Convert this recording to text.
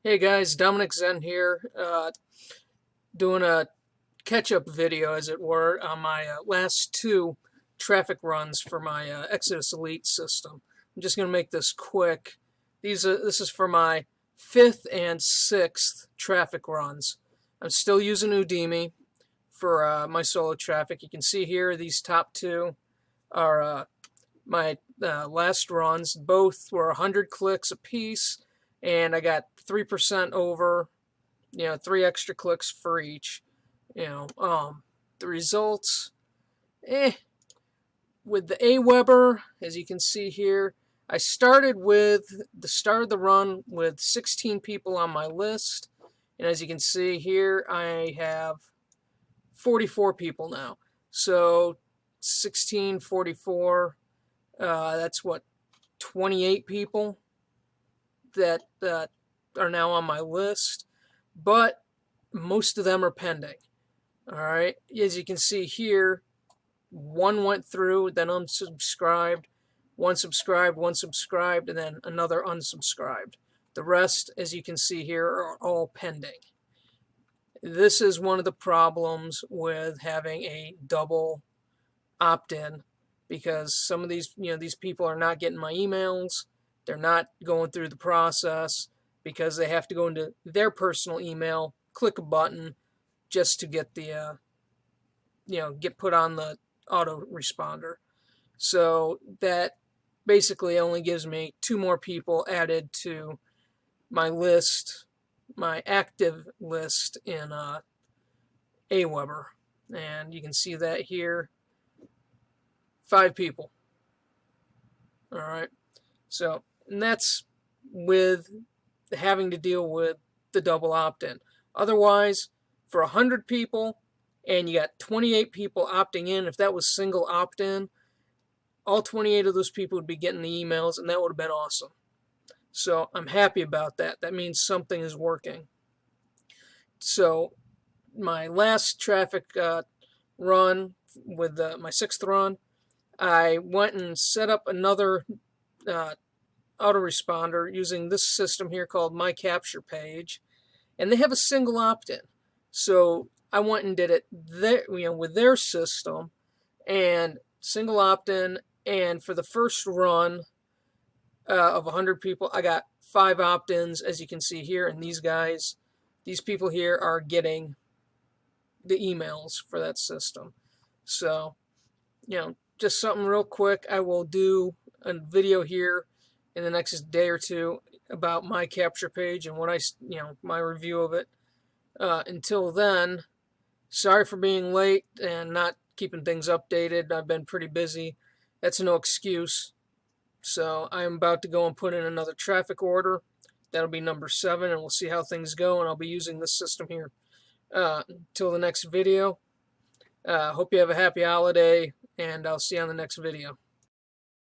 Hey guys, Dominic Zen here, doing a catch-up video, as it were, on my last two traffic runs for my Exitus Elite system. I'm just going to make this quick. This is for my fifth and sixth traffic runs. I'm still using Udemy for my solo traffic. You can see here these top two are my last runs. Both were 100 clicks apiece, and I got 3% over, 3 extra clicks for each. The results, with the Aweber, as you can see here, I started with the start of the run with 16 people on my list, and as you can see here, I have 44 people now. So 16, 44, that's what, 28 people that are now on my list, but most of them are pending. All right, as you can see here, one went through, then unsubscribed, one subscribed, and then another unsubscribed. The rest, as you can see here, are all pending. This is one of the problems with having a double opt-in, because some of these people are not getting my emails. They're not going through the process because they have to go into their personal email, click a button just to get the get put on the autoresponder. So that basically only gives me 2 more people added to my list, my active list in Aweber. And you can see that here, 5 people. All right. So, and that's with having to deal with the double opt-in. Otherwise, for 100 people and you got 28 people opting in, if that was single opt-in, all 28 of those people would be getting the emails, and that would have been awesome. So I'm happy about that. That means something is working. So my last traffic run, with my 6th run, I went and set up another autoresponder using this system here called My Capture Page, and they have a single opt-in. So I went and did it there, with their system, and single opt-in. And for the first run of 100 people, I got 5 opt-ins, as you can see here. And these people here are getting the emails for that system. So, just something real quick. I will do a video here in the next day or two about My Capture Page and what my review of it. Until then, sorry for being late and not keeping things updated. I've been pretty busy. That's no excuse. So I'm about to go and put in another traffic order. That'll be number 7, and we'll see how things go. And I'll be using this system here until the next video. Hope you have a happy holiday, and I'll see you on the next video.